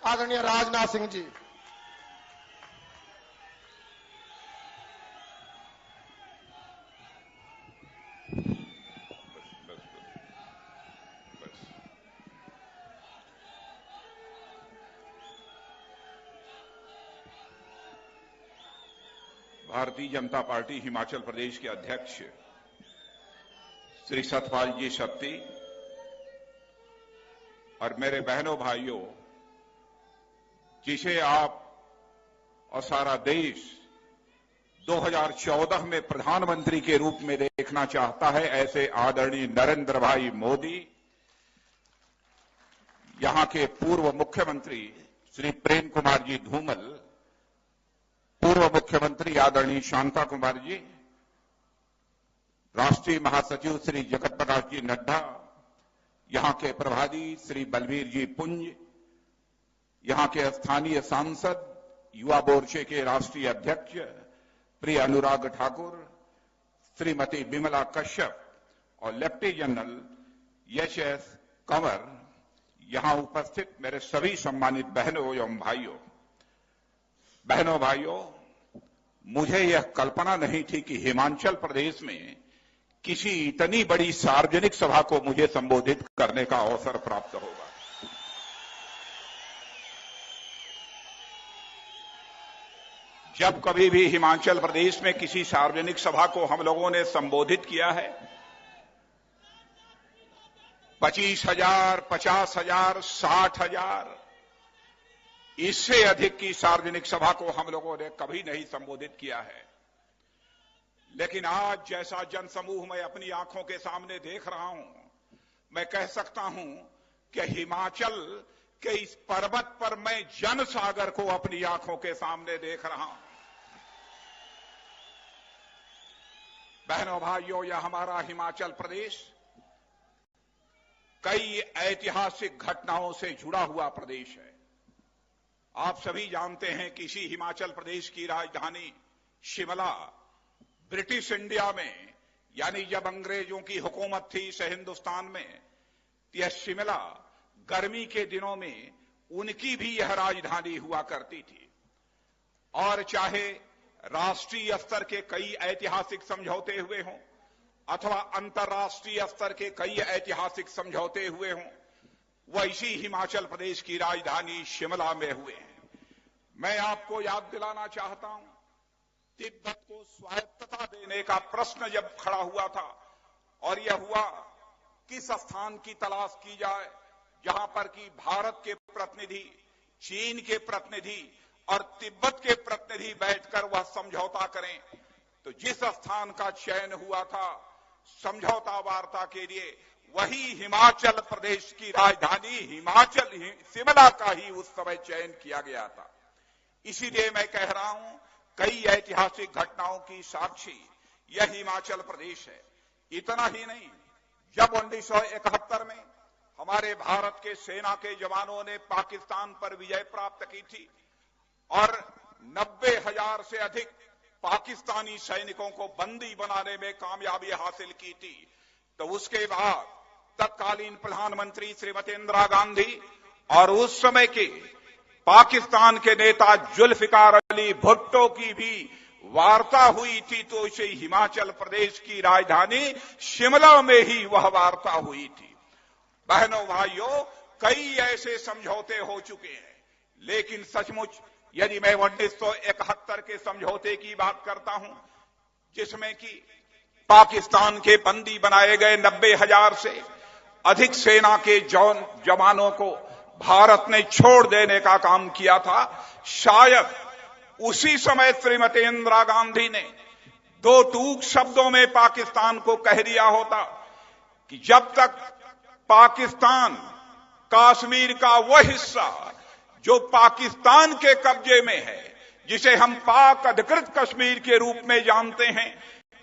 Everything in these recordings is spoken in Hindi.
आदरणीय राजनाथ सिंह जी। भारतीय जनता पार्टी हिमाचल प्रदेश के अध्यक्ष श्री सतपाल जी सत्ती और मेरे बहनों भाइयों, जिसे आप और सारा देश 2014 में प्रधानमंत्री के रूप में देखना चाहता है, ऐसे आदरणीय नरेंद्र भाई मोदी, यहां के पूर्व मुख्यमंत्री श्री प्रेम कुमार जी धूमल, पूर्व मुख्यमंत्री आदरणीय शांता कुमार जी, राष्ट्रीय महासचिव श्री जगत प्रकाश जी नड्डा, यहां के प्रभारी श्री बलबीर जी पुंज, यहां के स्थानीय सांसद, युवा मोर्चे के राष्ट्रीय अध्यक्ष प्रिय अनुराग ठाकुर, श्रीमती विमला कश्यप और लेफ्टिनेंट जनरल यश एस कंवर, यहां उपस्थित मेरे सभी सम्मानित बहनों एवं भाइयों, मुझे यह कल्पना नहीं थी कि हिमाचल प्रदेश में किसी इतनी बड़ी सार्वजनिक सभा को मुझे संबोधित करने का अवसर प्राप्त होगा। जब कभी भी हिमाचल प्रदेश में किसी सार्वजनिक सभा को हम लोगों ने संबोधित किया है, 25,000, 50,000, 60,000, इससे अधिक की सार्वजनिक सभा को हम लोगों ने कभी नहीं संबोधित किया है। लेकिन आज जैसा जनसमूह मैं अपनी आंखों के सामने देख रहा हूं, मैं कह सकता हूं कि हिमाचल के इस पर्वत पर मैं जनसागर को अपनी आंखों के सामने देख रहा हूं। बहनों भाइयों, यह हमारा हिमाचल प्रदेश कई ऐतिहासिक घटनाओं से जुड़ा हुआ प्रदेश है। आप सभी जानते हैं कि इसी हिमाचल प्रदेश की राजधानी शिमला ब्रिटिश इंडिया में, यानी जब अंग्रेजों की हुकूमत थी इस हिंदुस्तान में, यह शिमला गर्मी के दिनों में उनकी भी यह राजधानी हुआ करती थी। और चाहे राष्ट्रीय स्तर के कई ऐतिहासिक समझौते हुए हों अथवा अंतर्राष्ट्रीय स्तर के कई ऐतिहासिक समझौते हुए हों, वह इसी हिमाचल प्रदेश की राजधानी शिमला में हुए हैं। मैं आपको याद दिलाना चाहता हूं, तिब्बत को स्वायत्तता देने का प्रश्न जब खड़ा हुआ था और यह हुआ किस स्थान की तलाश की जाए जहां पर कि भारत के प्रतिनिधि, चीन के प्रतिनिधि और तिब्बत के प्रतिनिधि बैठकर वह समझौता करें, तो जिस स्थान का चयन हुआ था समझौता वार्ता के लिए, वही हिमाचल प्रदेश की राजधानी हिमाचल शिमला का ही उस समय चयन किया गया था। इसीलिए मैं कह रहा हूं, कई ऐतिहासिक घटनाओं की साक्षी यह हिमाचल प्रदेश है। इतना ही नहीं, जब 1971 में हमारे भारत के सेना के जवानों ने पाकिस्तान पर विजय प्राप्त की थी और 90,000 से अधिक पाकिस्तानी सैनिकों को बंदी बनाने में कामयाबी हासिल की थी, तो उसके बाद तत्कालीन प्रधानमंत्री श्रीमती इंदिरा गांधी और उस समय के पाकिस्तान के नेता जुल्फिकार अली भुट्टो की भी वार्ता हुई थी, तो इसे हिमाचल प्रदेश की राजधानी शिमला में ही वह वार्ता हुई थी। बहनों भाइयों, कई ऐसे समझौते हो चुके हैं, लेकिन सचमुच यदि मैं 1971 के समझौते की बात करता हूं, जिसमें कि पाकिस्तान के बंदी बनाए गए 90,000 से अधिक सेना के जवानों को भारत ने छोड़ देने का काम किया था, शायद उसी समय श्रीमती इंदिरा गांधी ने दो टूक शब्दों में पाकिस्तान को कह दिया होता कि जब तक पाकिस्तान कश्मीर का वह हिस्सा जो पाकिस्तान के कब्जे में है, जिसे हम पाक अधिकृत कश्मीर के रूप में जानते हैं,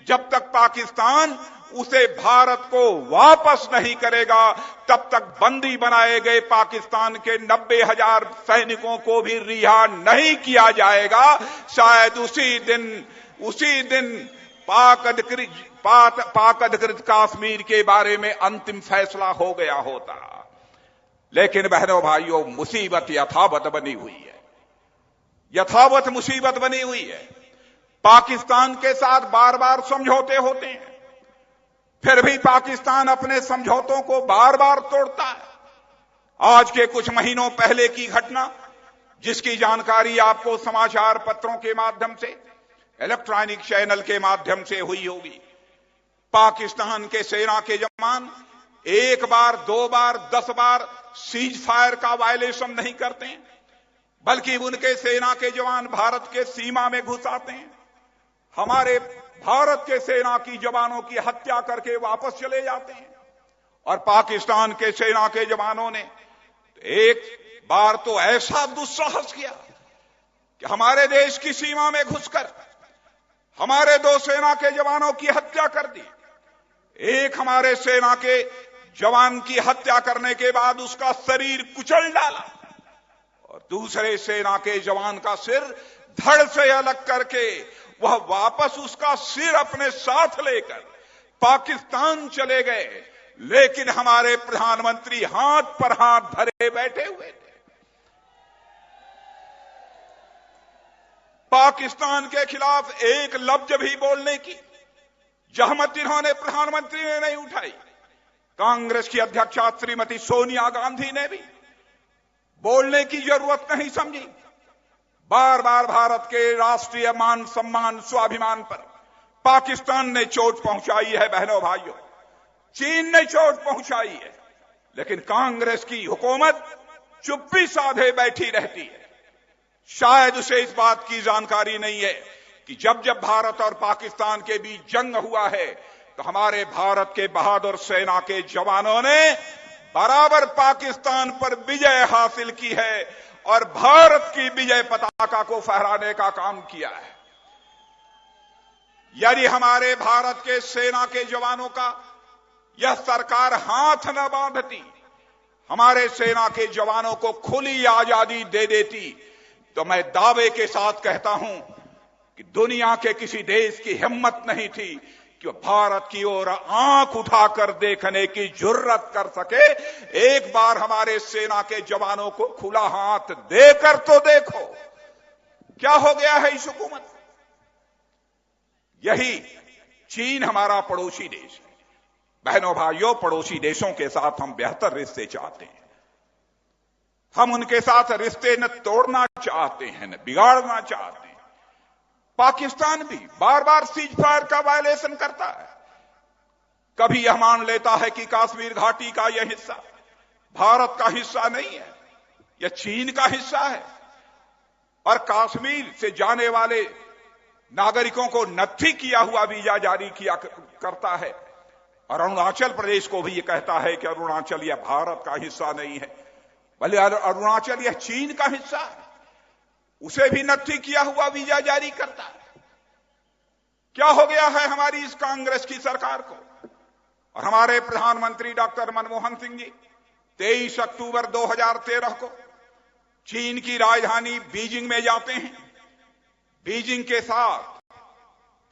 जब तक पाकिस्तान उसे भारत को वापस नहीं करेगा, तब तक बंदी बनाए गए पाकिस्तान के 90,000 सैनिकों को भी रिहा नहीं किया जाएगा। शायद उसी दिन पाक अधिकृत कश्मीर के बारे में अंतिम फैसला हो गया होता। लेकिन बहनों भाइयों, मुसीबत यथावत बनी हुई है, यथावत मुसीबत बनी हुई है। पाकिस्तान के साथ बार बार समझौते होते हैं, फिर भी पाकिस्तान अपने समझौतों को बार बार तोड़ता है। आज के कुछ महीनों पहले की घटना, जिसकी जानकारी आपको समाचार पत्रों के माध्यम से, इलेक्ट्रॉनिक चैनल के माध्यम से हुई होगी। पाकिस्तान के सेना के जवान एक बार, दो बार, 10 बार सीज फायर का वायलेशन नहीं करते हैं, बल्कि उनके सेना के जवान भारत के सीमा में घुस आते हैं, हमारे भारत के सेना की जवानों की हत्या करके वापस चले जाते हैं। और पाकिस्तान के सेना के जवानों ने एक बार तो ऐसा दुस्साहस किया कि हमारे देश की सीमा में घुसकर हमारे 2 सेना के जवानों की हत्या कर दी। एक हमारे सेना के जवान की हत्या करने के बाद उसका शरीर कुचल डाला और दूसरे सेना के जवान का सिर धड़ से अलग करके वह वापस उसका सिर अपने साथ लेकर पाकिस्तान चले गए। लेकिन हमारे प्रधानमंत्री हाथ पर हाथ धरे बैठे हुए थे। पाकिस्तान के खिलाफ एक लफ्ज भी बोलने की जहमत इन्होंने, प्रधानमंत्री ने नहीं उठाई। कांग्रेस की अध्यक्षा श्रीमती सोनिया गांधी ने भी बोलने की जरूरत नहीं समझी। बार बार भारत के राष्ट्रीय मान सम्मान, स्वाभिमान पर पाकिस्तान ने चोट पहुंचाई है। बहनों भाइयों, चीन ने चोट पहुंचाई है, लेकिन कांग्रेस की हुकूमत चुप्पी साधे बैठी रहती है। शायद उसे इस बात की जानकारी नहीं है कि जब जब भारत और पाकिस्तान के बीच जंग हुआ है तो हमारे भारत के बहादुर सेना के जवानों ने बराबर पाकिस्तान पर विजय हासिल की है और भारत की विजय पताका को फहराने का काम किया है। यदि हमारे भारत के सेना के जवानों का यह सरकार हाथ न बांधती, हमारे सेना के जवानों को खुली आजादी दे देती, तो मैं दावे के साथ कहता हूं कि दुनिया के किसी देश की हिम्मत नहीं थी कि भारत की ओर आंख उठाकर देखने की जुर्रत कर सके। एक बार हमारे सेना के जवानों को खुला हाथ देकर तो देखो क्या हो गया है इस हुकूमत। यही चीन हमारा पड़ोसी देश है। बहनों भाइयों, पड़ोसी देशों के साथ हम बेहतर रिश्ते चाहते हैं। हम उनके साथ रिश्ते न तोड़ना चाहते हैं, न बिगाड़ना चाहते हैं। पाकिस्तान भी बार बार सीज फायर का वायलेशन करता है। कभी यह मान लेता है कि कश्मीर घाटी का यह हिस्सा भारत का हिस्सा नहीं है, यह चीन का हिस्सा है। और कश्मीर से जाने वाले नागरिकों को नत्थी किया हुआ वीजा जारी किया करता है। और अरुणाचल प्रदेश को भी यह कहता है कि अरुणाचल यह भारत का हिस्सा नहीं है, भले अरुणाचल यह चीन का हिस्सा है, उसे भी नत्थी किया हुआ वीजा जारी करता है। क्या हो गया है हमारी इस कांग्रेस की सरकार को। और हमारे प्रधानमंत्री डॉक्टर मनमोहन सिंह जी 23 अक्टूबर 2013 को चीन की राजधानी बीजिंग में जाते हैं। बीजिंग के साथ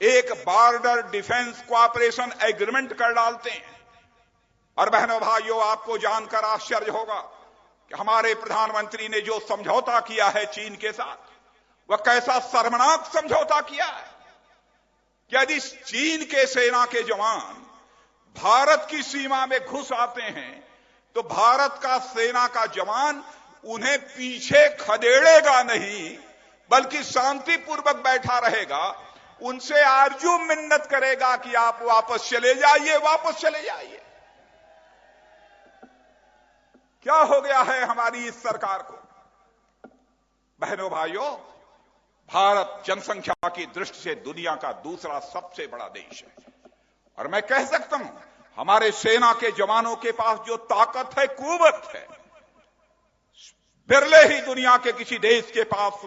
एक बॉर्डर डिफेंस कोऑपरेशन एग्रीमेंट कर डालते हैं। और बहनों भाइयों, आपको जानकर आश्चर्य होगा कि हमारे प्रधानमंत्री ने जो समझौता किया है चीन के साथ, वह कैसा शर्मनाक समझौता किया है। यदि चीन के सेना के जवान भारत की सीमा में घुस आते हैं तो भारत का सेना का जवान उन्हें पीछे खदेड़ेगा नहीं, बल्कि शांतिपूर्वक बैठा रहेगा, उनसे आरजू मिन्नत करेगा कि आप वापस चले जाइए, वापस चले जाइए। क्या हो गया है हमारी इस सरकार को। बहनों भाइयों, भारत जनसंख्या की दृष्टि से दुनिया का दूसरा सबसे बड़ा देश है। और मैं कह सकता हूं, हमारे सेना के जवानों के पास जो ताकत है, कुव्वत है, बिरले ही दुनिया के किसी देश के पास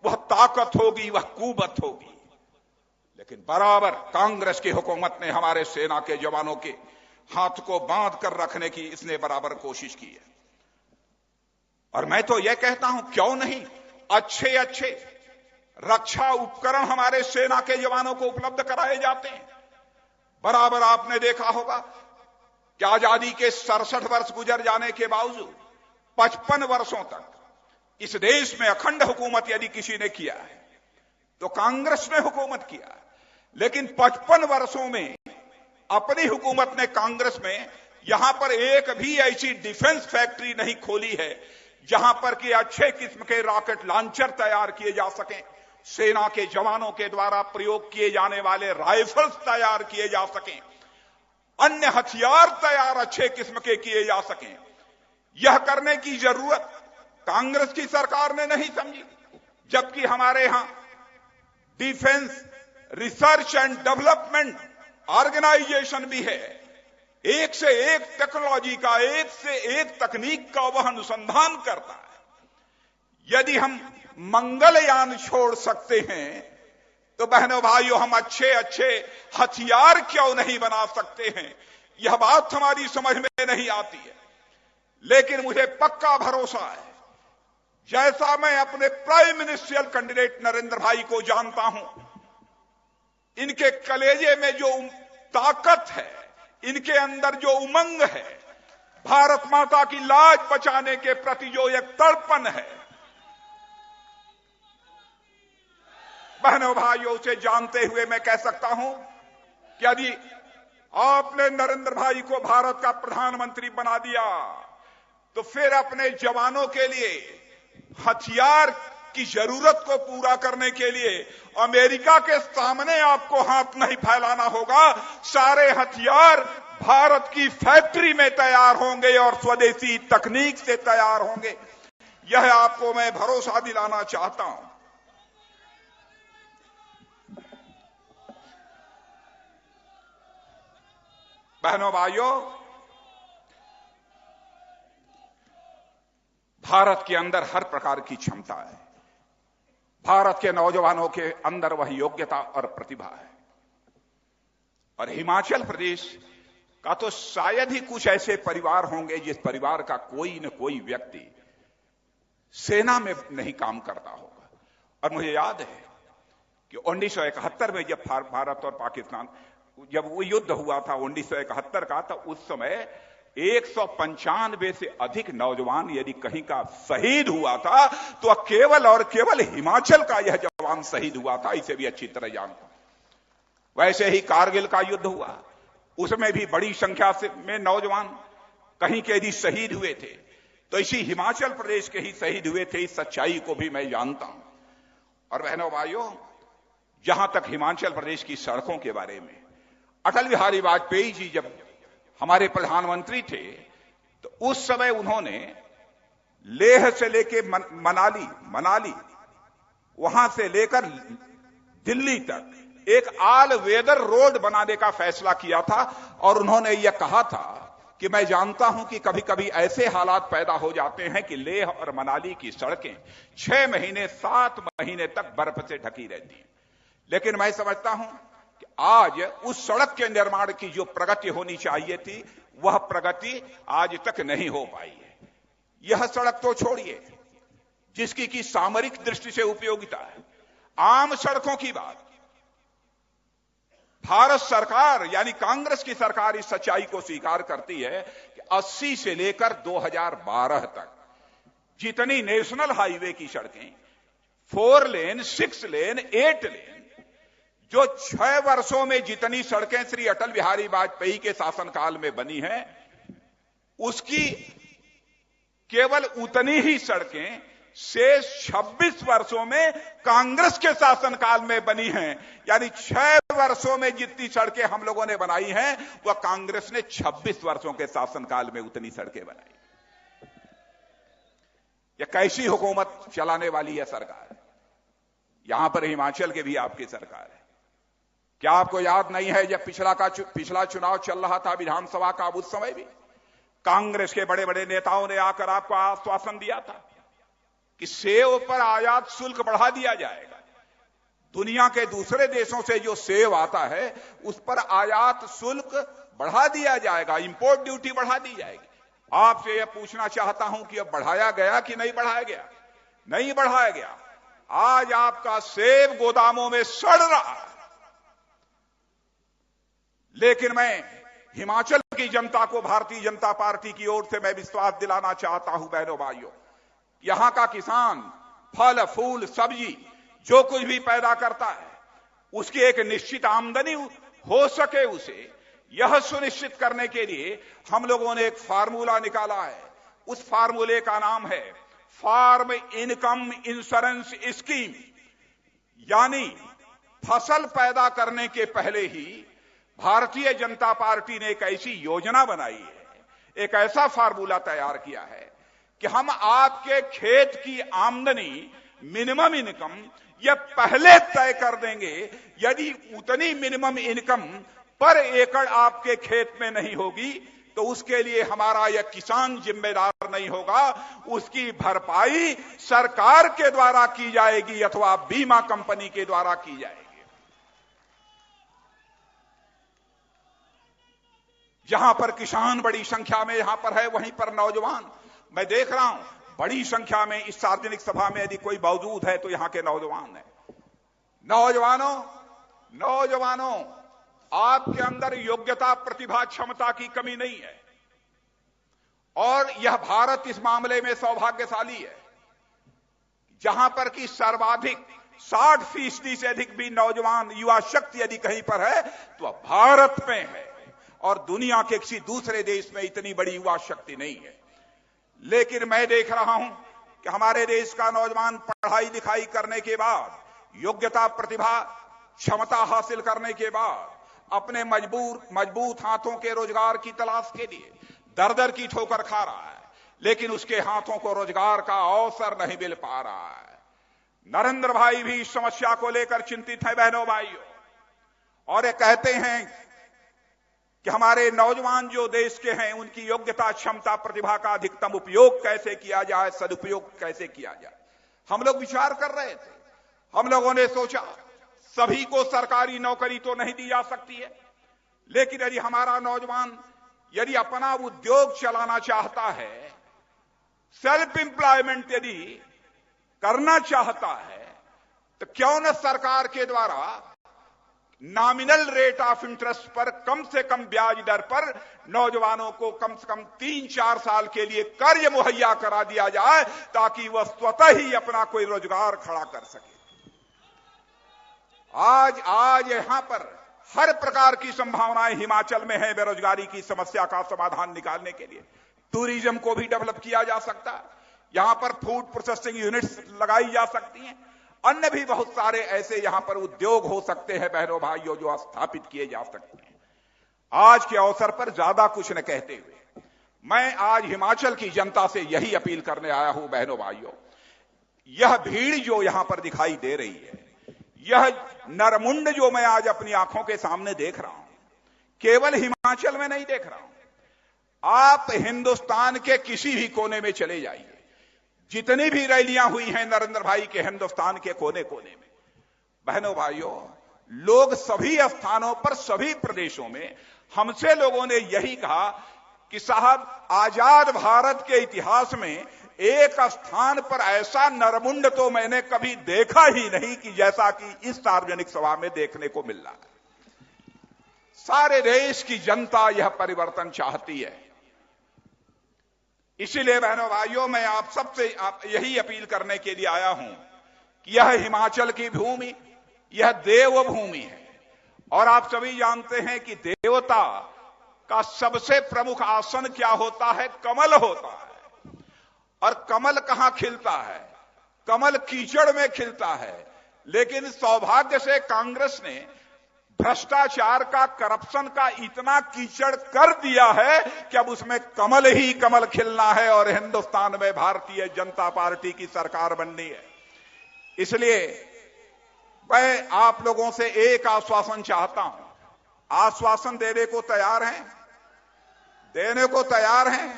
वह ताकत होगी, वह कुव्वत होगी। लेकिन बराबर कांग्रेस की हुकूमत ने हमारे सेना के जवानों के हाथ को बांध कर रखने की इसने बराबर कोशिश की है। और मैं तो यह कहता हूं, क्यों नहीं अच्छे अच्छे रक्षा उपकरण हमारे सेना के जवानों को उपलब्ध कराए जाते हैं। बराबर आपने देखा होगा कि आजादी के 67 वर्ष गुजर जाने के बावजूद 55 वर्षों तक इस देश में अखंड हुकूमत यदि किसी ने किया है तो कांग्रेस ने हुकूमत किया। लेकिन 55 वर्षों में अपनी हुकूमत ने कांग्रेस में यहां पर एक भी ऐसी डिफेंस फैक्ट्री नहीं खोली है जहां पर कि अच्छे किस्म के रॉकेट लॉन्चर तैयार किए जा सकें, सेना के जवानों के द्वारा प्रयोग किए जाने वाले राइफल्स तैयार किए जा सकें, अन्य हथियार तैयार अच्छे किस्म के किए जा सकें। यह करने की जरूरत कांग्रेस की सरकार ने नहीं समझी, जबकि हमारे यहां defence research and development organisation भी है। एक से एक टेक्नोलॉजी का, एक से एक तकनीक का वह अनुसंधान करता है। यदि हम मंगलयान छोड़ सकते हैं तो बहनों भाइयों, हम अच्छे अच्छे हथियार क्यों नहीं बना सकते हैं? यह बात हमारी समझ में नहीं आती है। लेकिन मुझे पक्का भरोसा है, जैसा मैं अपने प्राइम मिनिस्ट्रियल कैंडिडेट नरेंद्र भाई को जानता हूं, इनके कलेजे में जो ताकत है, इनके अंदर जो उमंग है, भारत माता की लाज बचाने के प्रति जो एक तड़पन है, बहनों भाइयों, से जानते हुए मैं कह सकता हूं कि यदि आपने नरेंद्र भाई को भारत का प्रधानमंत्री बना दिया तो फिर अपने जवानों के लिए हथियार की जरूरत को पूरा करने के लिए अमेरिका के सामने आपको हाथ नहीं फैलाना होगा। सारे हथियार भारत की फैक्ट्री में तैयार होंगे और स्वदेशी तकनीक से तैयार होंगे। यह आपको मैं भरोसा दिलाना चाहता हूं। बहनों भाइयों, भारत के अंदर हर प्रकार की क्षमता है। भारत के नौजवानों के अंदर वह योग्यता और प्रतिभा है। और हिमाचल प्रदेश का तो शायद ही कुछ ऐसे परिवार होंगे जिस परिवार का कोई न कोई व्यक्ति सेना में नहीं काम करता होगा। और मुझे याद है कि 1971 में जब भारत और पाकिस्तान जब वो युद्ध हुआ था 1971 का, तो उस समय 195 से अधिक नौजवान यदि कहीं का शहीद हुआ था तो केवल और केवल हिमाचल का यह जवान शहीद हुआ था। इसे भी अच्छी तरह जानता हूं। वैसे ही कारगिल का युद्ध हुआ, उसमें भी बड़ी संख्या से में नौजवान कहीं के यदि शहीद हुए थे, तो इसी हिमाचल प्रदेश के ही शहीद हुए थे। इस सच्चाई को भी मैं जानता हूं। और बहनों भाइयों, जहां तक हिमाचल प्रदेश की सड़कों के बारे में, अटल बिहारी वाजपेयी जी जब हमारे प्रधानमंत्री थे तो उस समय उन्होंने लेह से लेकर मनाली वहां से लेकर दिल्ली तक एक ऑल वेदर रोड बनाने का फैसला किया था। और उन्होंने यह कहा था कि मैं जानता हूं कि कभी कभी ऐसे हालात पैदा हो जाते हैं कि लेह और मनाली की सड़कें 6 महीने 7 महीने तक बर्फ से ढकी रहती हैं, लेकिन मैं समझता हूं कि आज उस सड़क के निर्माण की जो प्रगति होनी चाहिए थी, वह प्रगति आज तक नहीं हो पाई है। यह सड़क तो छोड़िए, जिसकी की सामरिक दृष्टि से उपयोगिता है, आम सड़कों की बात, भारत सरकार यानी कांग्रेस की सरकार इस सच्चाई को स्वीकार करती है कि 80 से लेकर 2012 तक जितनी नेशनल हाईवे की सड़कें 4 लेन, 6 लेन, 8 लेन, जो 6 वर्षों में जितनी सड़कें श्री अटल बिहारी वाजपेयी के शासनकाल में बनी हैं, उसकी केवल उतनी ही सड़कें शेष 26 वर्षों में कांग्रेस के शासनकाल में बनी हैं। यानी 6 वर्षों में जितनी सड़कें हम लोगों ने बनाई हैं, वह कांग्रेस ने 26 वर्षों के शासनकाल में उतनी सड़कें बनाई। यह कैसी हुकूमत चलाने वाली है सरकार है? यहां पर हिमाचल के भी आपकी सरकार है। क्या आपको याद नहीं है जब पिछला चुनाव चल रहा था विधानसभा का, उस समय भी कांग्रेस के बड़े बड़े नेताओं ने आकर आपको आश्वासन दिया था कि सेब पर आयात शुल्क बढ़ा दिया जाएगा। दुनिया के दूसरे देशों से जो सेब आता है उस पर आयात शुल्क बढ़ा दिया जाएगा, इंपोर्ट ड्यूटी बढ़ा दी जाएगी। आपसे यह पूछना चाहता हूं कि अब बढ़ाया गया कि नहीं बढ़ाया गया? नहीं बढ़ाया गया। आज आपका सेब गोदामों में सड़ रहा है। लेकिन मैं हिमाचल की जनता को भारतीय जनता पार्टी की ओर से मैं विश्वास दिलाना चाहता हूं बहनों भाइयों, यहां का किसान फल फूल सब्जी जो कुछ भी पैदा करता है उसकी एक निश्चित आमदनी हो सके, उसे यह सुनिश्चित करने के लिए हम लोगों ने एक फार्मूला निकाला है। उस फार्मूले का नाम है फार्म इनकम इंश्योरेंस स्कीम। यानी फसल पैदा करने के पहले ही भारतीय जनता पार्टी ने एक ऐसी योजना बनाई है, एक ऐसा फार्मूला तैयार किया है कि हम आपके खेत की आमदनी मिनिमम इनकम यह पहले तय कर देंगे। यदि उतनी मिनिमम इनकम पर एकड़ आपके खेत में नहीं होगी तो उसके लिए हमारा यह किसान जिम्मेदार नहीं होगा, उसकी भरपाई सरकार के द्वारा की जाएगी अथवा बीमा कंपनी के द्वारा की जाएगी। जहां पर किसान बड़ी संख्या में यहां पर है, वहीं पर नौजवान मैं देख रहा हूं बड़ी संख्या में इस सार्वजनिक सभा में यदि कोई मौजूद है तो यहां के नौजवान है। नौजवानों, आपके अंदर योग्यता प्रतिभा क्षमता की कमी नहीं है और यह भारत इस मामले में सौभाग्यशाली है जहां पर कि सर्वाधिक 60% से अधिक भी नौजवान युवा शक्ति यदि कहीं पर है तो भारत में है और दुनिया के किसी दूसरे देश में इतनी बड़ी युवा शक्ति नहीं है। लेकिन मैं देख रहा हूं कि हमारे देश का नौजवान पढ़ाई लिखाई करने के बाद, योग्यता प्रतिभा क्षमता हासिल करने के बाद अपने मजबूत हाथों के रोजगार की तलाश के लिए दर दर की ठोकर खा रहा है, लेकिन उसके हाथों को रोजगार का अवसर नहीं मिल पा रहा है। नरेंद्र भाई भी इस समस्या को लेकर चिंतित है बहनों भाइयों, और ये कहते हैं कि हमारे नौजवान जो देश के हैं उनकी योग्यता क्षमता प्रतिभा का अधिकतम उपयोग कैसे किया जाए, सदुपयोग कैसे किया जाए। हम लोग विचार कर रहे थे, हम लोगों ने सोचा सभी को सरकारी नौकरी तो नहीं दी जा सकती है, लेकिन यदि हमारा नौजवान यदि अपना उद्योग चलाना चाहता है, सेल्फ एम्प्लॉयमेंट यदि करना चाहता है, तो क्यों न सरकार के द्वारा नॉमिनल रेट ऑफ इंटरेस्ट पर कम से कम ब्याज दर पर नौजवानों को कम से कम 3-4 साल के लिए कर्ज मुहैया करा दिया जाए ताकि वह स्वतः ही अपना कोई रोजगार खड़ा कर सके। आज यहां पर हर प्रकार की संभावनाएं हिमाचल में है बेरोजगारी की समस्या का समाधान निकालने के लिए। टूरिज्म को भी डेवलप किया जा सकता है, यहां पर फूड प्रोसेसिंग यूनिट्स लगाई जा सकती हैं, अन्य भी बहुत सारे ऐसे यहां पर उद्योग हो सकते हैं बहनों भाइयों जो स्थापित किए जा सकते हैं। आज के अवसर पर ज्यादा कुछ न कहते हुए मैं आज हिमाचल की जनता से यही अपील करने आया हूं बहनों भाइयों, यह भीड़ जो यहां पर दिखाई दे रही है, यह नरमुंड जो मैं आज अपनी आंखों के सामने देख रहा हूं, केवल हिमाचल में नहीं देख रहा हूं। आप हिंदुस्तान के किसी भी कोने में चले जाइए, जितनी भी रैलियां हुई हैं नरेंद्र भाई के हिंदुस्तान के कोने कोने में, बहनों भाइयों, लोग सभी स्थानों पर सभी प्रदेशों में हमसे लोगों ने यही कहा कि साहब आजाद भारत के इतिहास में एक स्थान पर ऐसा नरमुंड तो मैंने कभी देखा ही नहीं कि जैसा कि इस सार्वजनिक सभा में देखने को मिल रहा है। सारे देश की जनता यह परिवर्तन चाहती है। इसीलिए बहनों भाइयों मैं आप सबसे यही अपील करने के लिए आया हूं कि यह हिमाचल की भूमि यह देवभूमि है और आप सभी जानते हैं कि देवता का सबसे प्रमुख आसन क्या होता है? कमल होता है। और कमल कहां खिलता है? कमल कीचड़ में खिलता है। लेकिन सौभाग्य से कांग्रेस ने भ्रष्टाचार का, करप्शन का इतना कीचड़ कर दिया है कि अब उसमें कमल ही कमल खिलना है और हिंदुस्तान में भारतीय जनता पार्टी की सरकार बननी है। इसलिए मैं आप लोगों से एक आश्वासन चाहता हूं। आश्वासन देने को तैयार हैं? देने को तैयार हैं?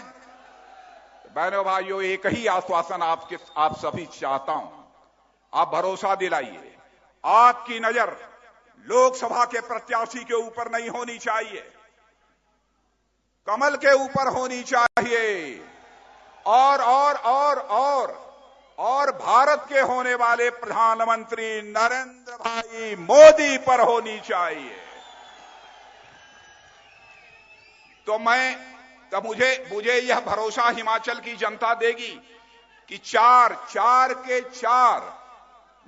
बहनों भाइयों, एक ही आश्वासन आप सभी चाहता हूं। आप भरोसा दिलाइए, आपकी नजर लोकसभा के प्रत्याशी के ऊपर नहीं होनी चाहिए, कमल के ऊपर होनी चाहिए और भारत के होने वाले प्रधानमंत्री नरेंद्र भाई मोदी पर होनी चाहिए। तो मुझे यह भरोसा हिमाचल की जनता देगी कि चार के चार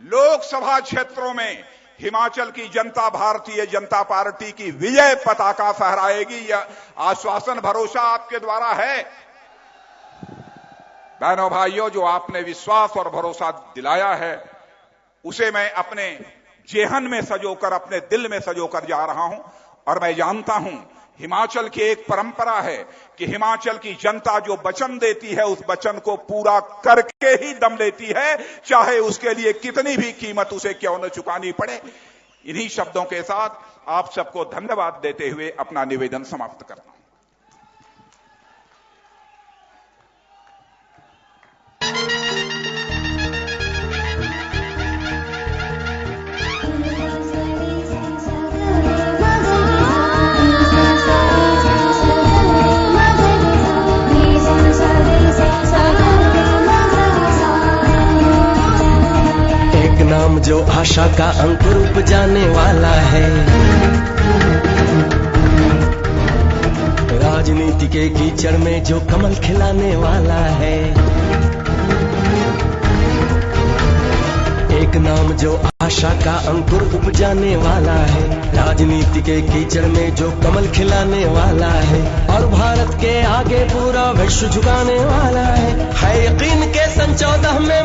लोकसभा क्षेत्रों में हिमाचल की जनता भारतीय जनता पार्टी की विजय पताका फहराएगी। यह आश्वासन भरोसा आपके द्वारा है। बहनों भाइयों, जो आपने विश्वास और भरोसा दिलाया है उसे मैं अपने जेहन में सजोकर, अपने दिल में सजोकर जा रहा हूं। और मैं जानता हूं हिमाचल की एक परंपरा है कि हिमाचल की जनता जो वचन देती है उस वचन को पूरा करके ही दम लेती है, चाहे उसके लिए कितनी भी कीमत उसे क्यों न चुकानी पड़े। इन्हीं शब्दों के साथ आप सबको धन्यवाद देते हुए अपना निवेदन समाप्त करता हूं। नाम जो आशा का अंकुर उपजाने वाला है, राजनीति के कीचड़ में जो कमल खिलाने वाला है, एक नाम जो आशा का अंकुर उपजाने वाला है, राजनीति के कीचड़ में जो कमल खिलाने वाला है, और भारत के आगे पूरा विश्व झुकाने वाला है। यकीन के सन 14 में